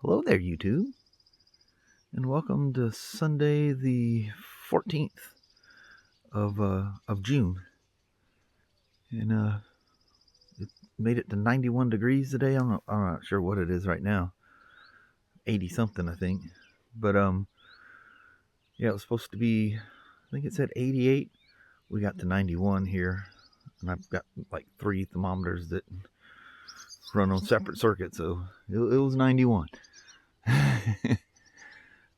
Hello there, YouTube, and welcome to Sunday the 14th of June. And it made it to 91 degrees today. I'm not sure what it is right now. 80 something, I think. But yeah, it was supposed to be, I think it said 88. We got to 91 here, and I've got like 3 thermometers that run on separate circuits, so it was 91.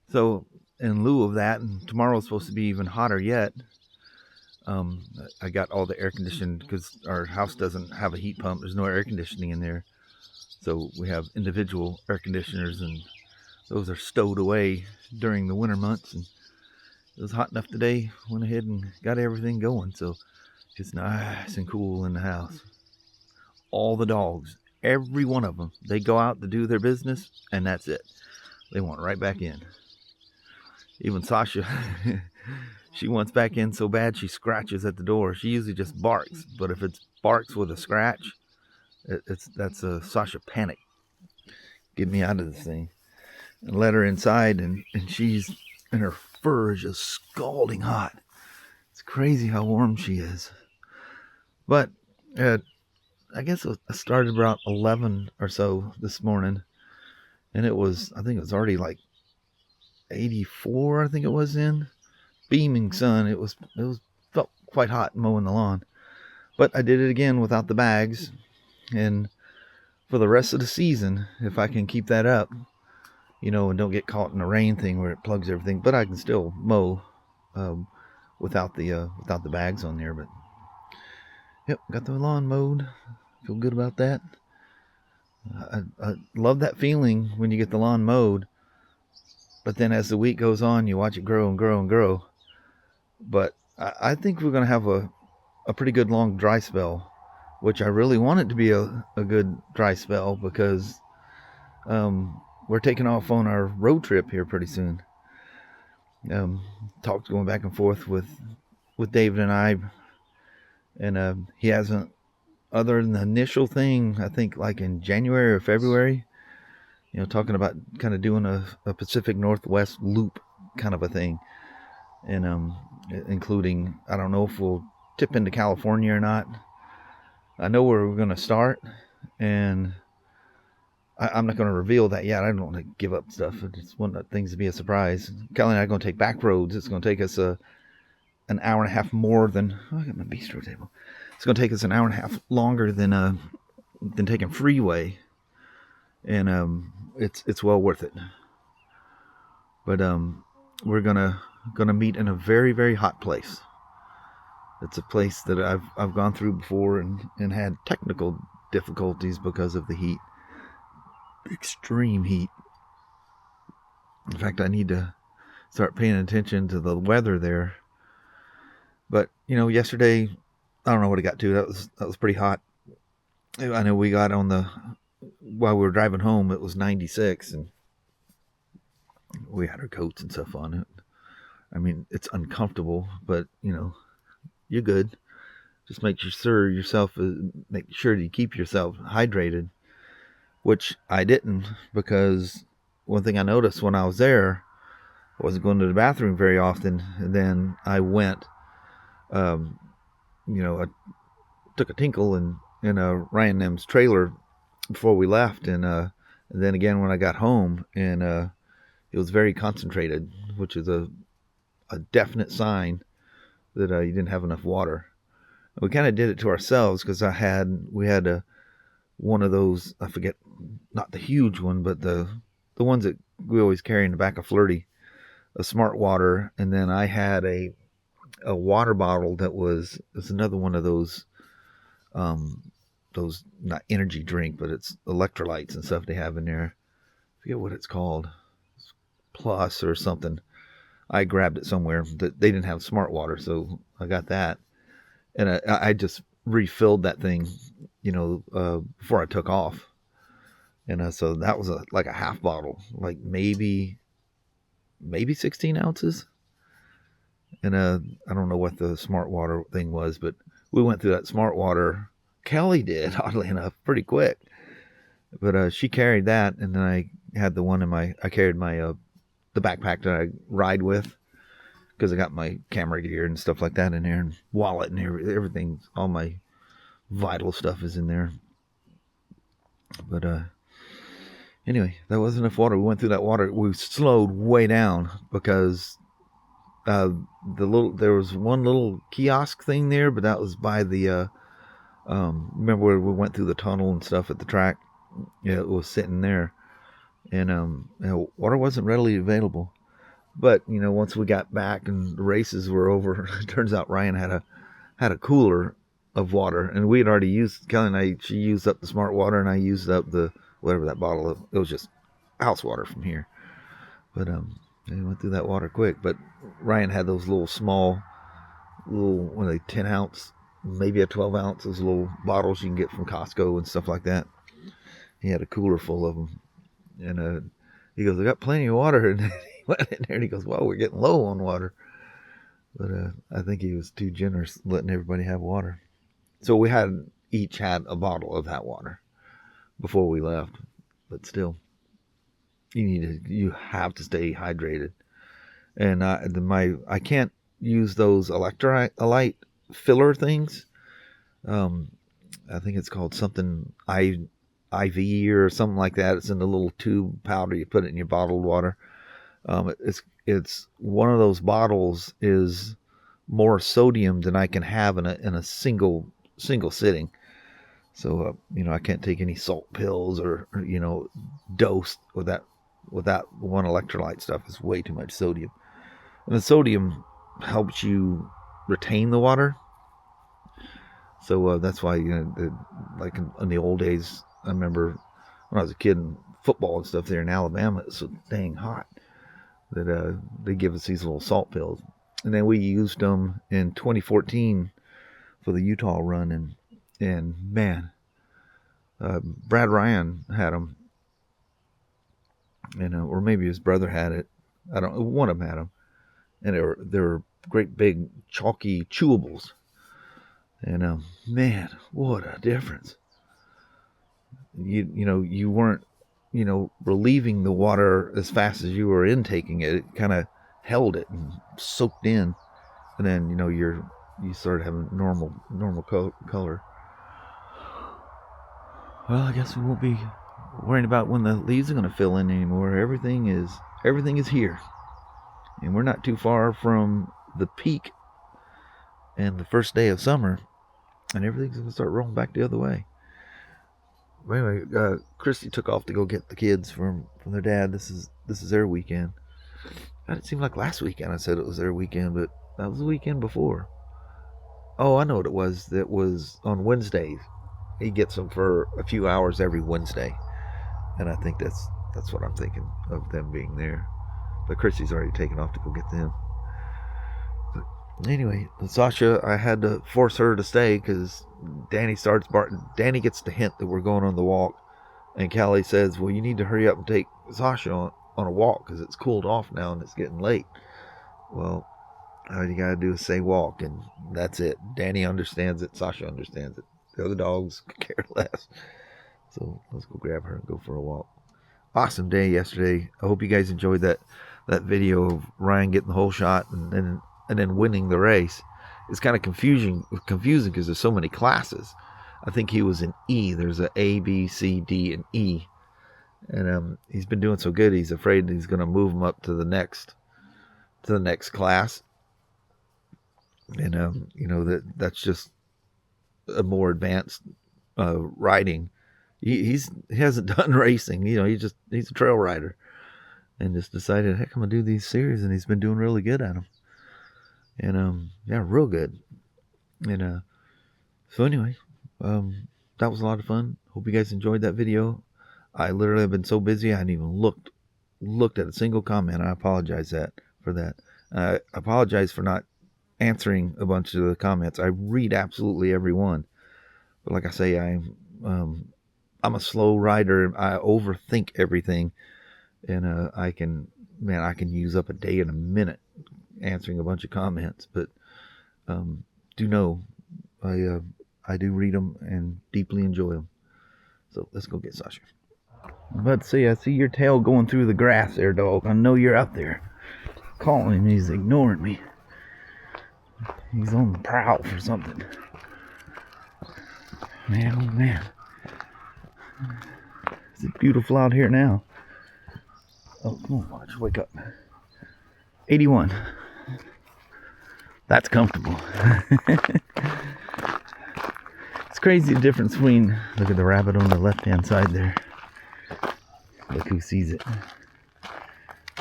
So in lieu of that, and tomorrow's supposed to be even hotter yet. I got all the air conditioned because our house doesn't have a heat pump. There's no air conditioning in there. So we have individual air conditioners, and those are stowed away during the winter months. And it was hot enough today. Went ahead and got everything going. So it's nice and cool in the house. All the dogs, every one of them, they go out to do their business, and that's it. They want right back in. Even Sasha, she wants back in so bad she scratches at the door. She usually just barks, but if it's barks with a scratch, that's a Sasha panic. Get me out of this thing. And let her inside, and she's, and her fur is just scalding hot. It's crazy how warm she is. But I guess I started about 11 or so this morning, and I think it was already like 84, I think it was in. Beaming sun. It felt quite hot mowing the lawn. But I did it again without the bags. And for the rest of the season, if I can keep that up, and don't get caught in a rain thing where it plugs everything, but I can still mow without the bags on there. But yep, got the lawn mowed. Feel good about that. I love that feeling when you get the lawn mowed. But then as the week goes on, you watch it grow and grow and grow. But I think we're going to have a pretty good long dry spell, which I really want it to be a good dry spell because we're taking off on our road trip here pretty soon. Talks going back and forth with David and I, and he hasn't, other than the initial thing, I think like in January or February, talking about kind of doing a Pacific Northwest loop kind of a thing. And including, I don't know if we'll tip into California or not. I know where we're going to start, and I'm not going to reveal that yet. I don't want to give up stuff. I just want things to be a surprise. Kelly and I are going to take back roads. It's going to take us an hour and a half more than, I got my bistro table. It's going to take us an hour and a half longer than taking freeway, and it's well worth it. But we're gonna meet in a very, very hot place. It's a place that I've gone through before and had technical difficulties because of the heat. Extreme heat. In fact, I need to start paying attention to the weather there. But yesterday, I don't know what it got to. That was pretty hot. I know we got while we were driving home, it was 96, and we had our coats and stuff on it. I mean, it's uncomfortable, but you're good. Just make sure you keep yourself hydrated, which I didn't, because one thing I noticed when I was there, I wasn't going to the bathroom very often, and then I went, I took a tinkle in Ryan Nem's trailer before we left, and then again when I got home, and it was very concentrated, which is a definite sign that you didn't have enough water. We kind of did it to ourselves because we had one of those, I forget, not the huge one, but the ones that we always carry in the back of Flirty, a Smart Water, and then I had a water bottle that was another one of those not energy drink, but it's electrolytes and stuff they have in there. I forget what it's called, Plus or something. I grabbed it somewhere that they didn't have Smart Water, so I got that, and I just refilled that thing, before I took off, and so that was like a half bottle, like maybe 16 ounces, and I don't know what the Smart Water thing was, but we went through that Smart Water. Kelly did, oddly enough, pretty quick, But she carried that, and then I had the one in I carried my the backpack that I ride with, because I got my camera gear and stuff like that in there, and wallet and everything. All my vital stuff is in there. But anyway, that wasn't enough water. We went through that water. We slowed way down because there was one little kiosk thing there, but that was by the remember where we went through the tunnel and stuff at the track? Yeah, it was sitting there, and water wasn't readily available. But once we got back and the races were over, it turns out Ryan had a cooler of water, and we had already used, Kelly and I, she used up the smart water, and I used up the whatever that bottle of, it was just house water from here. But we went through that water quick. But Ryan had those little small, what are they, 10 ounce, maybe a 12 ounce, those little bottles you can get from Costco and stuff like that. He had a cooler full of them, and he goes, I got plenty of water, and he went in there and he goes, well, we're getting low on water. But I think he was too generous letting everybody have water. So we each had a bottle of that water before we left. But still, you have to stay hydrated. And I can't use those electrolyte filler things. I think it's called something IV or something like that. It's in a little tube powder. You put it in your bottled water. It's one of those bottles is more sodium than I can have in a single sitting. So I can't take any salt pills or dose with that one electrolyte stuff. Is way too much sodium, and the sodium helps you retain the water. So that's why like in the old days, I remember when I was a kid in football and stuff there in Alabama, it's so dang hot that they give us these little salt pills. And then we used them in 2014 for the Utah run, and man, Brad Ryan had them, or maybe his brother had it. I don't. One of them had them, and they were great big chalky chewables. And man, what a difference! You weren't relieving the water as fast as you were intaking it. It kind of held it and soaked in, and then you started having normal color. Well, I guess we won't be worrying about when the leaves are going to fill in anymore. Everything is here, and we're not too far from the peak and the first day of summer, and everything's going to start rolling back the other way. But anyway, Christy took off to go get the kids from their dad. This is their weekend. God, it seemed like last weekend I said it was their weekend, but that was the weekend before. Oh, I know what it was. That was on Wednesdays. He gets them for a few hours every Wednesday, and I think that's what I'm thinking of them being there. But Christy's already taken off to go get them. But anyway, Sasha, I had to force her to stay because Danny starts barking. Danny gets the hint that we're going on the walk, and Callie says, well, you need to hurry up and take Sasha on a walk because it's cooled off now and it's getting late. Well, all you gotta do is say walk, and that's it. Danny understands it. Sasha understands it. The other dogs could care less. So let's go grab her and go for a walk. Awesome day yesterday. I hope you guys enjoyed that video of Ryan getting the whole shot and then winning the race. It's kind of confusing because there's so many classes. I think he was in E. There's a A, B, C, D, and E. And he's been doing so good, he's afraid he's going to move him up to the next class. And that's just a more advanced riding. He hasn't done racing. He's a trail rider, and just decided, heck, I'm gonna do these series, and he's been doing really good at them. And yeah, real good. And so anyway, that was a lot of fun. Hope you guys enjoyed that video. I literally have been so busy I hadn't even looked at a single comment. I apologize for that. I apologize for not answering a bunch of the comments. I read absolutely every one, but like I say, I'm a slow rider. I overthink everything, and I can use up a day and a minute answering a bunch of comments. But do know I do read them and deeply enjoy them. So let's go get Sasha. But see, I see your tail going through the grass there, dog. I know you're out there. Calling him, he's ignoring me. He's on the prowl for something. Man, oh man. Is it beautiful out here now? Oh, come on, watch, wake up. 81. That's comfortable. It's crazy the difference between, look at the rabbit on the left-hand side there. Look who sees it.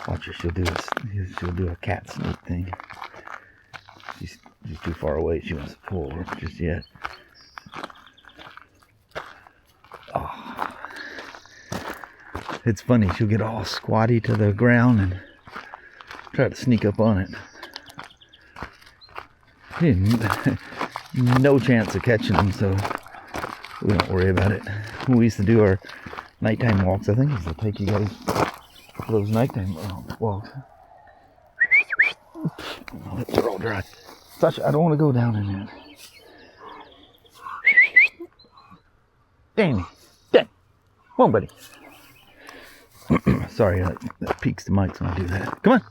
Watch her, she'll do a cat sneak thing. She's too far away, she wants to pull her just yet. Oh. It's funny, she'll get all squatty to the ground and try to sneak up on it. No chance of catching them, so we don't worry about it. When we used to do our nighttime walks, I think I used to take you guys for those nighttime walks. My lips are all dry. Sasha, I don't want to go down in there. Danny, come on, buddy. Sorry, that peaks the mics when I do that. Come on.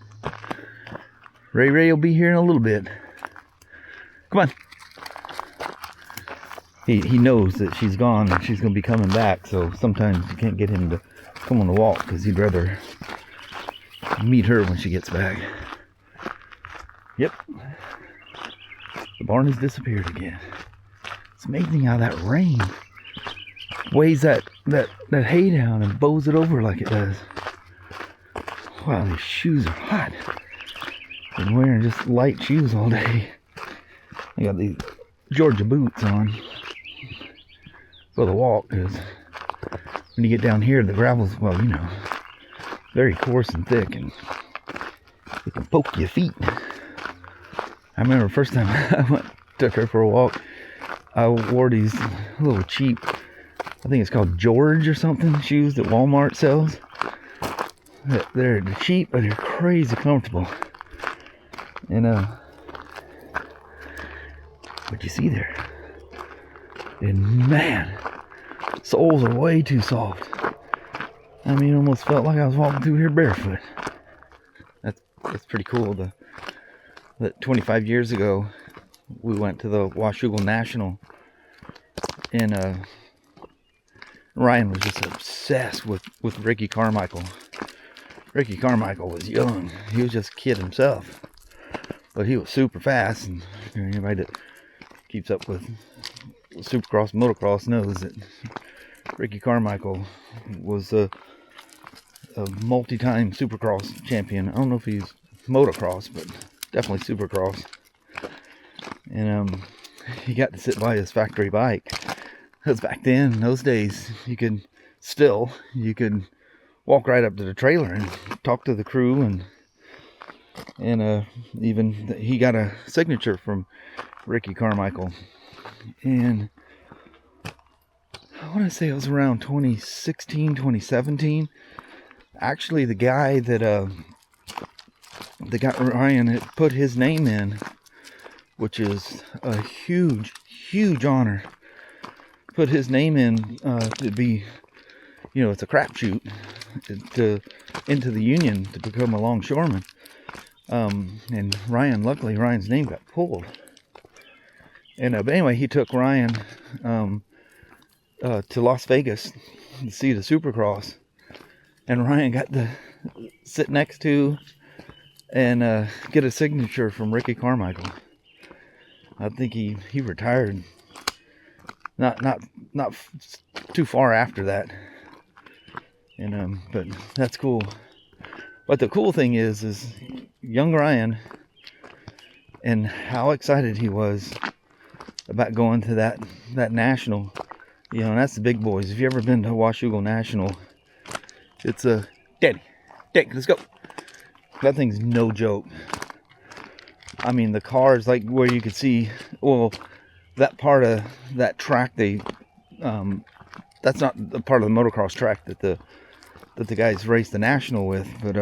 Ray will be here in a little bit. Come on. He knows that she's gone and she's going to be coming back, so sometimes you can't get him to come on the walk because he'd rather meet her when she gets back. Yep. The barn has disappeared again. It's amazing how that rain weighs that hay down and bows it over like it does. Wow, these shoes are hot. Been wearing just light shoes all day. I got these Georgia boots on for the walk, because when you get down here, the gravel's, well, you know, very coarse and thick, and it can poke your feet. I remember the first time I took her for a walk, I wore these little cheap, I think it's called George or something, shoes that Walmart sells. They're cheap, but they're crazy comfortable. And what you see there? And man, soles are way too soft. I mean, it almost felt like I was walking through here barefoot. That's pretty cool. That 25 years ago, we went to the Washougal National, and Ryan was just obsessed with Ricky Carmichael. Ricky Carmichael was young. He was just a kid himself, but he was super fast, and anybody that keeps up with Supercross, Motocross knows that Ricky Carmichael was a multi-time Supercross champion. I don't know if he's Motocross, but definitely Supercross. And he got to sit by his factory bike. Because back then, in those days, you could walk right up to the trailer and talk to the crew, and even he got a signature from Ricky Carmichael. And I want to say it was around 2016, 2017. Actually, the guy that Ryan had put his name in, which is a huge, huge honor. Put his name in to be, you know, it's a crapshoot into the union to become a longshoreman. And luckily Ryan's name got pulled. And but anyway, he took Ryan to Las Vegas to see the Supercross, and Ryan got to sit next to and get a signature from Ricky Carmichael. I think he retired not too far after that, and but that's cool. But the cool thing is young Ryan and how excited he was about going to that national. You know, and that's the big boys. If you ever been to Washougal National, it's a Daddy, let's go. That thing's no joke. I mean, the cars, like where you could see, well, that part of that track, that's not the part of the motocross track that the guys race the national with, but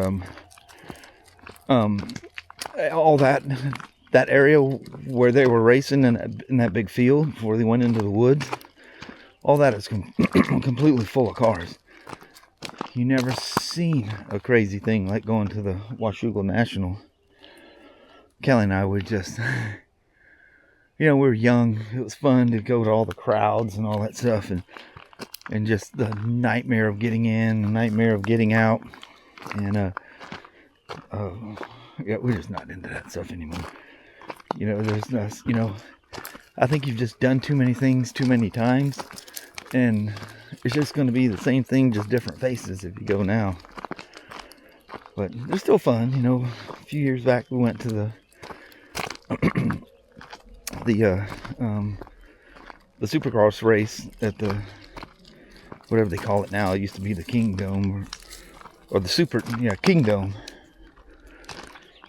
all that area where they were racing in that big field before they went into the woods, all that is completely full of cars. You never seen a crazy thing like going to the Washougal National. Kelly and I would just, we were young. It was fun to go to all the crowds and all that stuff, and just the nightmare of getting in, the nightmare of getting out, and yeah, we're just not into that stuff anymore. There's no, I think you've just done too many things too many times, and it's just going to be the same thing, just different faces if you go now. But they're still fun, A few years back, we went to the Supercross race at the, whatever they call it now. It used to be the Kingdom, or the Kingdom.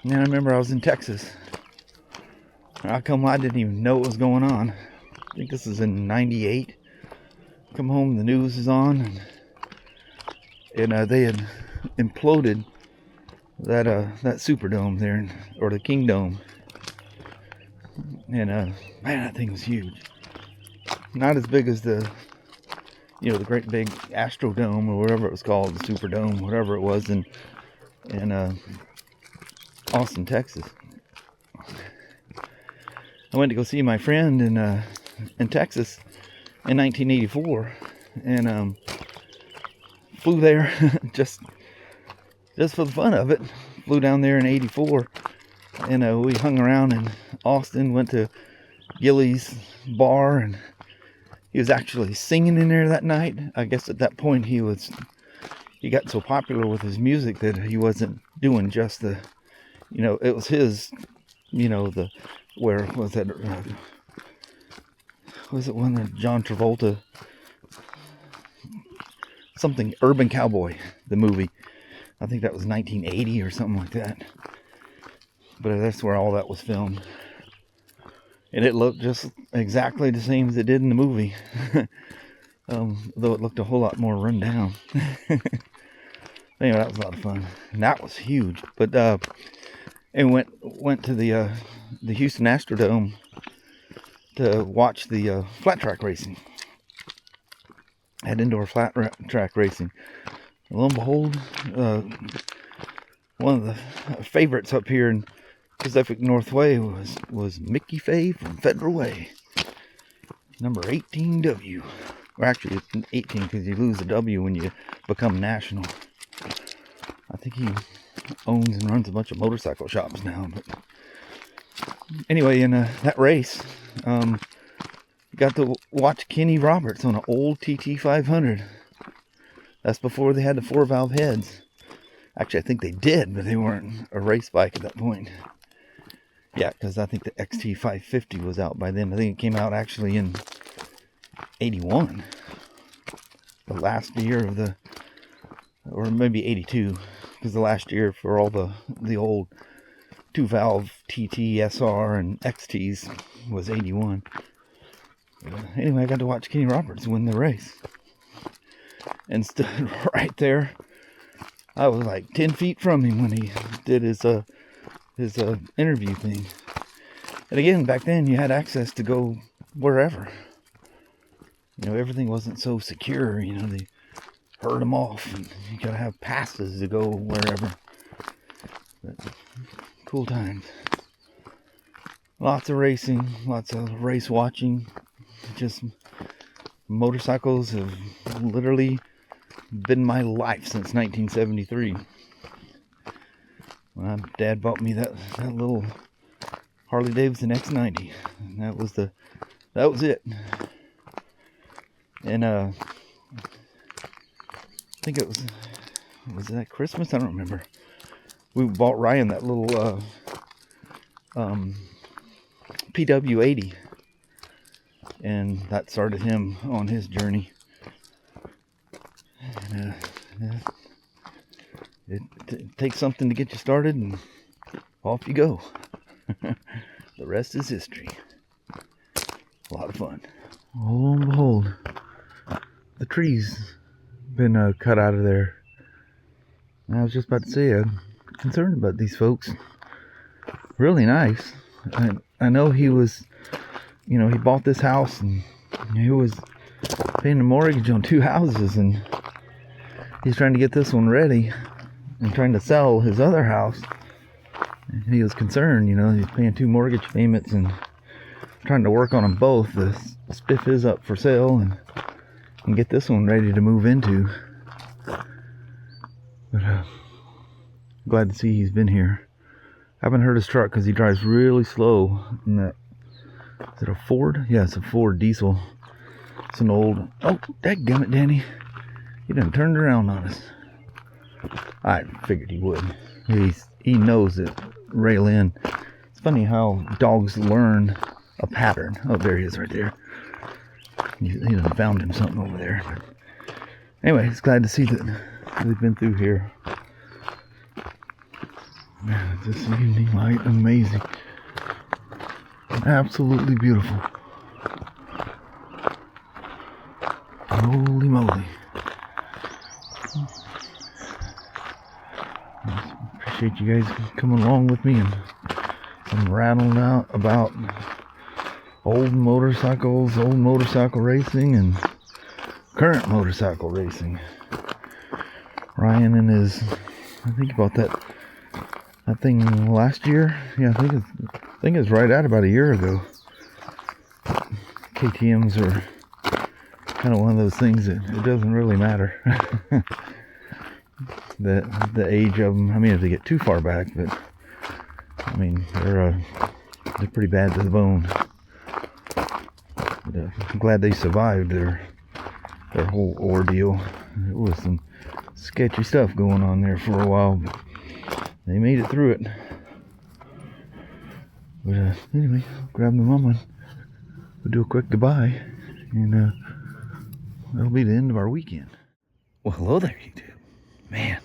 And I remember I was in Texas. How come I didn't even know what was going on? I think this is in '98. Come home, the news is on, and they had imploded that Superdome there, or the Kingdome. And man, that thing was huge. Not as big as the great big Astrodome, or whatever it was called, the Superdome, whatever it was in Austin, Texas. I went to go see my friend in Texas in 1984, and flew there just for the fun of it. Flew down there in '84, and we hung around in Austin. Went to Gilly's bar, and he was actually singing in there that night. I guess at that point he got so popular with his music that he wasn't doing just the, it was his, where was that? Was it one that John Travolta? Something Urban Cowboy, the movie. I think that was 1980 or something like that. But that's where all that was filmed. And it looked just exactly the same as it did in the movie. Though it looked a whole lot more run down. Anyway, that was a lot of fun. And that was huge. But and went to the Houston Astrodome to watch the flat track racing. Had indoor flat track racing. Lo and behold, one of the favorites up here in Pacific Northway was Mickey Fay from Federal Way, number 18W. Or actually, it's 18 because you lose the W when you become national. I think he owns and runs a bunch of motorcycle shops now. But anyway, in that race, got to watch Kenny Roberts on an old TT500. That's before they had the 4-valve heads. Actually, I think they did, but they weren't a race bike at that point. Yeah, because I think the XT550 was out by then. I think it came out actually in '81. The last year of the, or maybe '82, because the last year for all the old 2-valve TT, SR, and XTs was '81. Anyway, I got to watch Kenny Roberts win the race. And stood right there. I was like 10 feet from him when he did his interview thing. And again, back then you had access to go wherever. Everything wasn't so secure. They herd them off, and you gotta have passes to go wherever. But cool times. Lots of racing, lots of race watching. Just motorcycles have literally been my life since 1973. When my dad bought me that little Harley-Davidson X90, and that was it. And I think it was that Christmas? I don't remember. We bought Ryan that little PW80, and that started him on his journey. And, it takes something to get you started, and off you go. The rest is history. A lot of fun. Lo and behold, the tree's been cut out of there. I was just about to say, I'm concerned about these folks. Really nice. I know he was, he bought this house, and he was paying a mortgage on 2 houses, and he's trying to get this one ready and trying to sell his other house. And he was concerned, you know, he's paying 2 mortgage payments and trying to work on them both. The spiff is up for sale and get this one ready to move into. But glad to see he's been here. Haven't heard his truck because he drives really slow. In that, is it a Ford? Yeah, it's a Ford diesel. It's an old. Oh, dadgummit, Danny! He done turned around on us. I figured he would. He knows it. Rail in. It's funny how dogs learn a pattern. Oh, there he is, right there. He done found him something over there. But anyway, it's glad to see that we've been through here. Man, this evening light, amazing. Absolutely beautiful. Holy moly. Appreciate you guys coming along with me and I'm rattling out about old motorcycles, old motorcycle racing, and current motorcycle racing. Ryan and his, I think about that thing last year. Yeah, I think it's right at about a year ago. KTMs are kind of one of those things that it doesn't really matter. the age of them. I mean, if they get too far back, but I mean they're pretty bad to the bone. But, I'm glad they survived their whole ordeal. It was some sketchy stuff going on there for a while, but they made it through it. But anyway, grab the mama and we'll do a quick goodbye, and that'll be the end of our weekend. Well, hello there, YouTube. Man,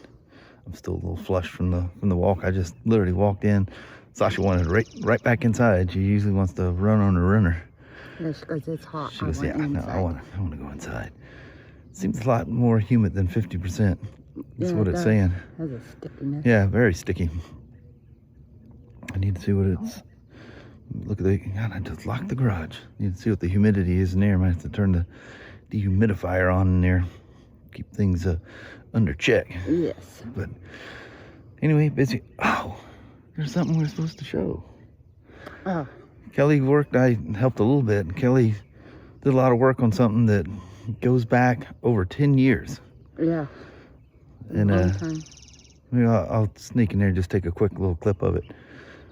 I'm still a little flushed from the walk. I just literally walked in. Sasha wanted right back inside. She usually wants to run on the runner. No, she goes, it's hot. She goes, yeah, no, I want to go inside. Seems a lot more humid than 50%. That's what it's saying. Has a stickiness. Yeah, very sticky. I need to see what it's. Look at the. God, I just locked the garage. Need to see what the humidity is in there. Might have to turn the dehumidifier on in there. Keep things under check. Yes. But anyway, busy. Oh, there's something we're supposed to show. Oh. Kelly worked. I helped a little bit. Kelly did a lot of work on something that goes back over 10 years. Yeah. And maybe I'll sneak in there and just take a quick little clip of it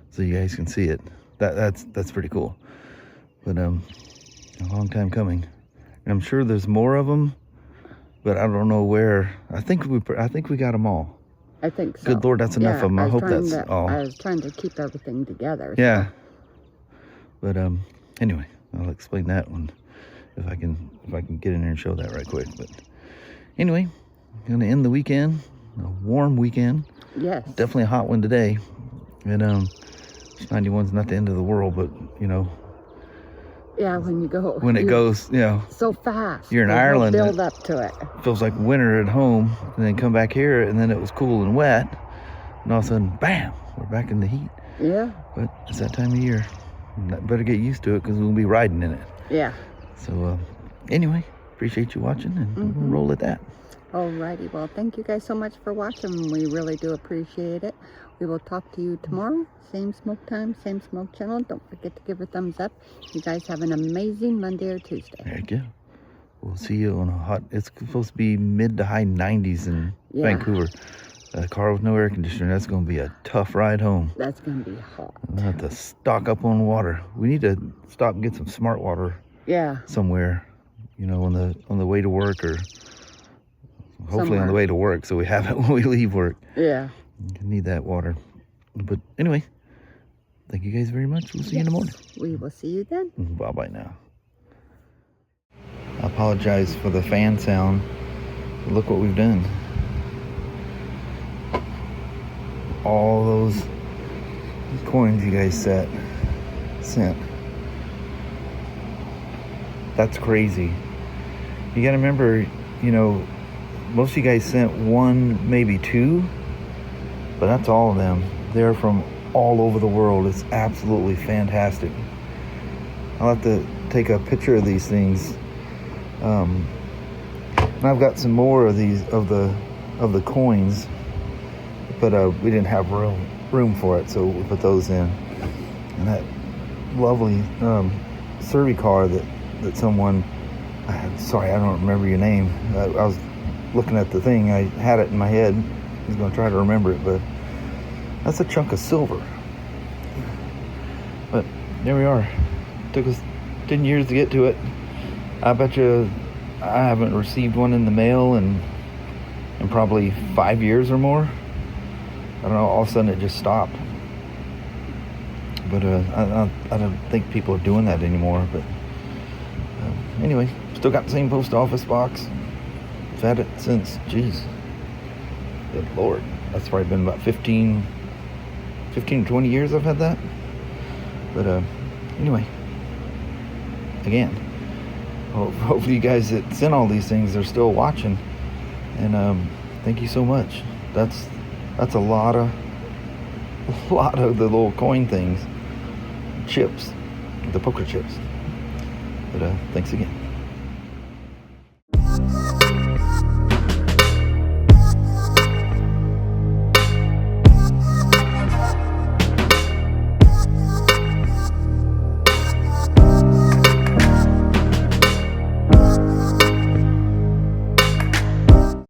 so you guys can see it. That's pretty cool. But a long time coming. And I'm sure there's more of them, but I don't know where. I think we got them all. I think so. Good Lord, that's enough of them. I hope that's all. I was trying to keep everything together. Yeah. So. But anyway, I'll explain that one if I can get in there and show that right quick. But anyway, I'm gonna end the weekend, a warm weekend. Yes. Definitely a hot one today. And 91's not the end of the world, but you know. Yeah, when it goes, you know, so fast. You're in Ireland. Build up to it. Feels like winter at home, and then come back here, and then it was cool and wet, and all of a sudden, bam, we're back in the heat. Yeah. But it's that time of year. Better get used to it because we'll be riding in it. Yeah. So anyway, appreciate you watching, and we'll roll at that. Alrighty, well, thank you guys so much for watching. We really do appreciate it. We will talk to you tomorrow. Same smoke time, same smoke channel. Don't forget to give a thumbs up. You guys have an amazing Monday or Tuesday. There you go. We'll see you on a hot, it's supposed to be mid to high 90s in Vancouver. A car with no air conditioner, that's going to be a tough ride home. That's going to be hot. We'll have to stock up on water. We need to stop and get some smart water. Yeah. Somewhere, you know, on the way to work, or hopefully on the way to work, so we have it when we leave work. Yeah. You need that water. But anyway, thank you guys very much. We'll see you in the morning. We will see you then. Bye-bye now. I apologize for the fan sound. But look what we've done. All those coins you guys sent. That's crazy. You gotta remember, you know, most of you guys sent one, maybe two, but that's all of them. They're from all over the world. It's absolutely fantastic. I'll have to take a picture of these things And I've got some more of these of the coins, but we didn't have room for it, so we put those in. And that lovely Survey car that someone, sorry, I don't remember your name. I was looking at the thing. I had it in my head. I was going to try to remember it, but that's a chunk of silver. But there we are. Took us 10 years to get to it. I bet you I haven't received one in the mail in probably 5 years or more. I don't know, all of a sudden it just stopped. But I don't think people are doing that anymore. But anyway, still got the same post office box. I've had it since, geez, good Lord, that's probably been about 15 to 20 years I've had that. But anyway, again, hopefully you guys that sent all these things are still watching, and thank you so much. That's a lot of the little coin things, chips, the poker chips. But thanks again.